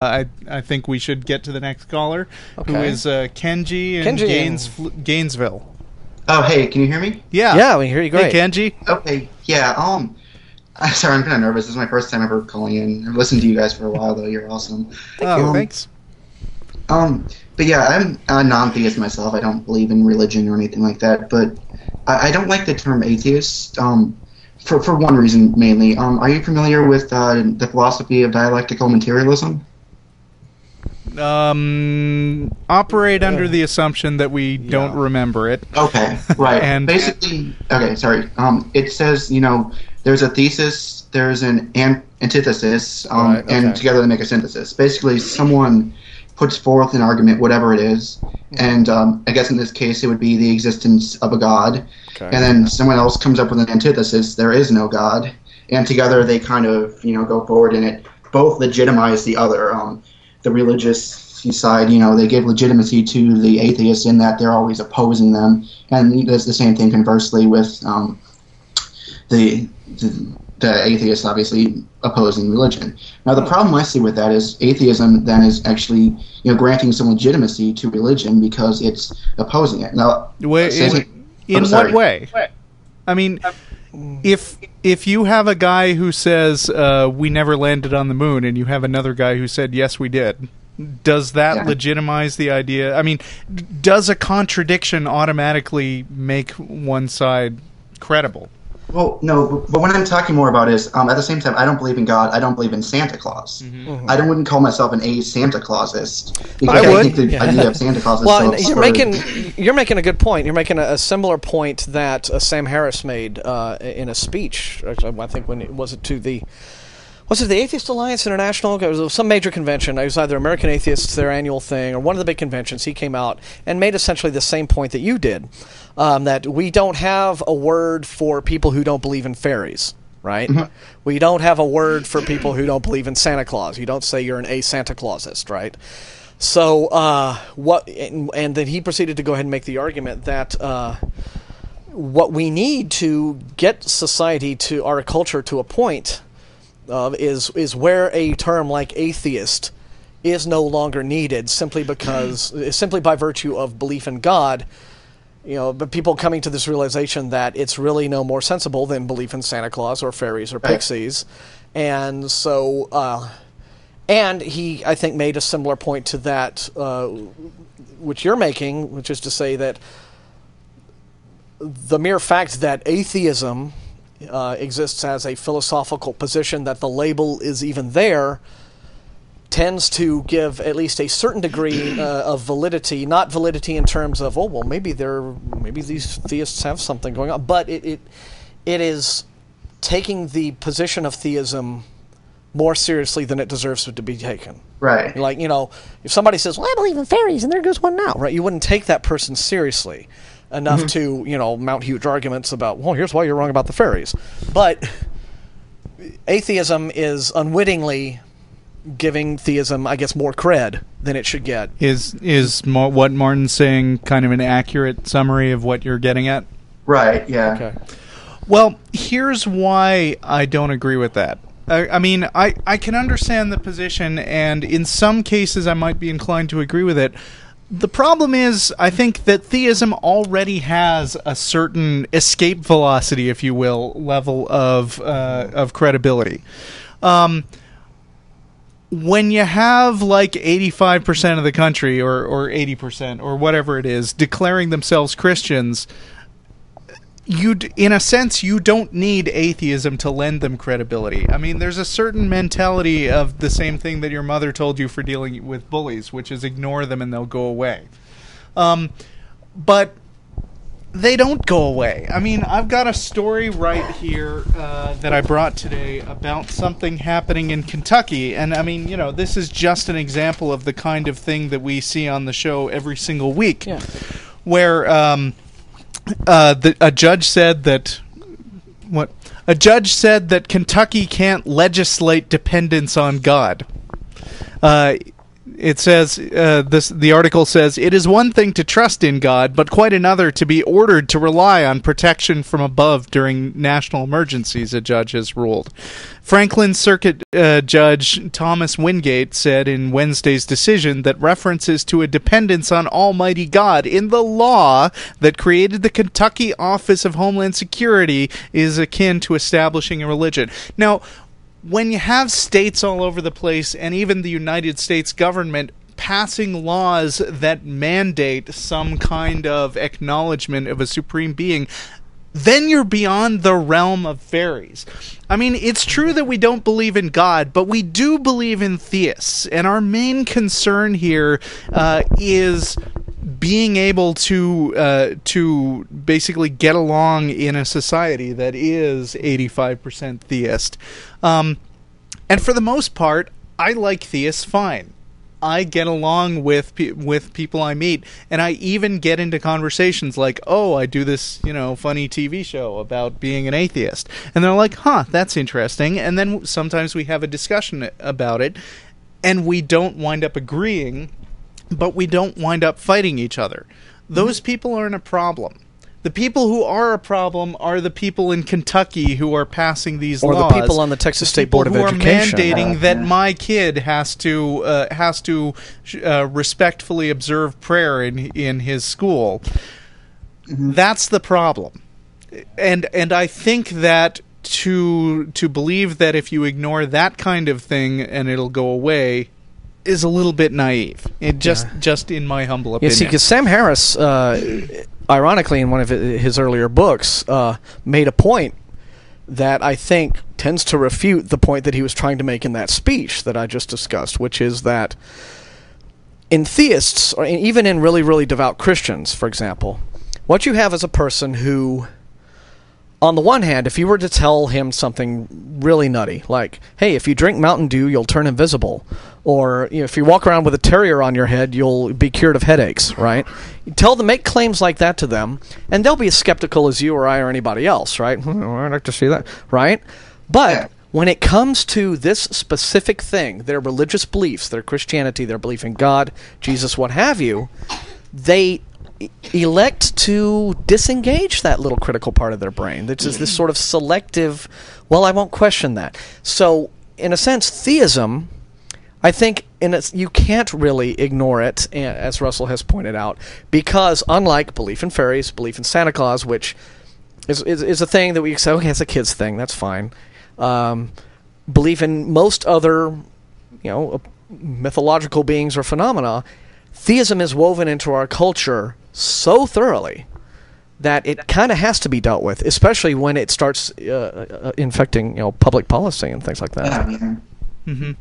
I think we should get to the next caller, who is Kenji in Gainesville. Oh, hey, can you hear me? Yeah, we can hear you great. Hey, Kenji. Okay, yeah. Sorry, I'm kind of nervous. This is my first time ever calling in. I've listened to you guys for a while, though. You're awesome. Thank you. Thanks. But yeah, I'm a non-theist myself. I don't believe in religion or anything like that. But I don't like the term atheist. For one reason mainly. Are you familiar with the philosophy of dialectical materialism? Operate under the assumption that we don't remember it. Okay, right. And basically, okay, sorry. It says, there's a thesis, there's an antithesis, and together they make a synthesis. Basically, someone puts forth an argument, whatever it is, and I guess in this case it would be the existence of a god, and then someone else comes up with an antithesis, there is no god, and together they kind of, go forward, and it both legitimize the other. The religious side, they give legitimacy to the atheists in that they're always opposing them, and there's the same thing conversely with the atheists obviously opposing religion. Now the problem I see with that is atheism then is actually granting some legitimacy to religion because it's opposing it. Now, in what way? I mean, if you have a guy who says we never landed on the moon, and you have another guy who said yes we did, does that legitimize the idea? I mean, does a contradiction automatically make one side credible? Well, no, but what I'm talking more about is, at the same time, I don't believe in God. I don't believe in Santa Claus. Mm-hmm. I wouldn't call myself an Santa Clausist because I think the idea of Santa Claus is so absurd. You're making a good point. You're making a similar point that Sam Harris made in a speech. I think was it the Atheist Alliance International? It was some major convention. It was either American Atheists, their annual thing, or one of the big conventions. He came out and made essentially the same point that you did, that we don't have a word for people who don't believe in fairies, right? Mm-hmm. We don't have a word for people who don't believe in Santa Claus. You don't say you're an Santa Clausist, right? So and then he proceeded to go ahead and make the argument that what we need to get society to our culture to a point is where a term like atheist is no longer needed simply by virtue of belief in God. But people coming to this realization that it's really no more sensible than belief in Santa Claus or fairies or pixies, and so and he I think made a similar point to that, which you're making, which is to say that the mere fact that atheism exists as a philosophical position, that the label is even there, tends to give at least a certain degree of validity, not validity in terms of, maybe these theists have something going on, but it is taking the position of theism more seriously than it deserves to be taken. Right. Like, if somebody says, well, I believe in fairies, and there goes one now, right? You wouldn't take that person seriously enough to, mount huge arguments about, well, here's why you're wrong about the fairies. But atheism is unwittingly giving theism, I guess, more cred than it should get. Is what Martin's saying kind of an accurate summary of what you're getting at? Right, yeah. Okay. Well, here's why I don't agree with that. I mean, I can understand the position, and in some cases I might be inclined to agree with it. The problem is, I think that theism already has a certain escape velocity, if you will, level of credibility. When you have like 85% of the country, or 80%, or whatever it is, declaring themselves Christians, in a sense, you don't need atheism to lend them credibility. I mean, there's a certain mentality of the same thing that your mother told you for dealing with bullies, which is ignore them and they'll go away. But they don't go away. I mean, I've got a story right here that I brought today about something happening in Kentucky. And, I mean, this is just an example of the kind of thing that we see on the show every single week. Yeah. Where a judge said that Kentucky can't legislate dependence on God. it says, the article says, it is one thing to trust in God, but quite another to be ordered to rely on protection from above during national emergencies, a judge has ruled. Franklin Circuit Judge Thomas Wingate said in Wednesday's decision that references to a dependence on Almighty God in the law that created the Kentucky Office of Homeland Security is akin to establishing a religion. Now, when you have states all over the place, and even the United States government passing laws that mandate some kind of acknowledgement of a supreme being, then you're beyond the realm of fairies. I mean, it's true that we don't believe in God, but we do believe in theists, and our main concern here is being able to basically get along in a society that is 85% theist. And for the most part, I like theists fine. I get along with people I meet, and I even get into conversations like, oh, I do this, funny TV show about being an atheist. And they're like, huh, that's interesting. And then sometimes we have a discussion about it, and we don't wind up agreeing, but we don't wind up fighting each other. Those people aren't a problem. The people who are a problem are the people in Kentucky who are passing these laws. Or the people on the Texas State Board of Education. Who are mandating that my kid has to respectfully observe prayer in his school. That's the problem. And I think that to believe that if you ignore that kind of thing and it'll go away is a little bit naive. Just in my humble opinion. Yeah, see, because Sam Harris, ironically, in one of his earlier books, made a point that I think tends to refute the point that he was trying to make in that speech that I just discussed, which is that in theists, or even in really, really devout Christians, for example, what you have is a person who, on the one hand, if you were to tell him something really nutty, like, hey, if you drink Mountain Dew, you'll turn invisible, or if you walk around with a terrier on your head, you'll be cured of headaches, right? You make claims like that to them, and they'll be as skeptical as you or I or anybody else, right? I'd like to see that, right? But when it comes to this specific thing, their religious beliefs, their Christianity, their belief in God, Jesus, what have you, they elect to disengage that little critical part of their brain. This is this sort of selective, well, I won't question that. So, in a sense, theism, I think you can't really ignore it, as Russell has pointed out, because unlike belief in fairies, belief in Santa Claus, which is a thing that we say, okay, it's a kid's thing, that's fine. Belief in most other, mythological beings or phenomena, theism is woven into our culture so thoroughly that it kind of has to be dealt with, especially when it starts infecting, public policy and things like that. Yeah. Mm-hmm.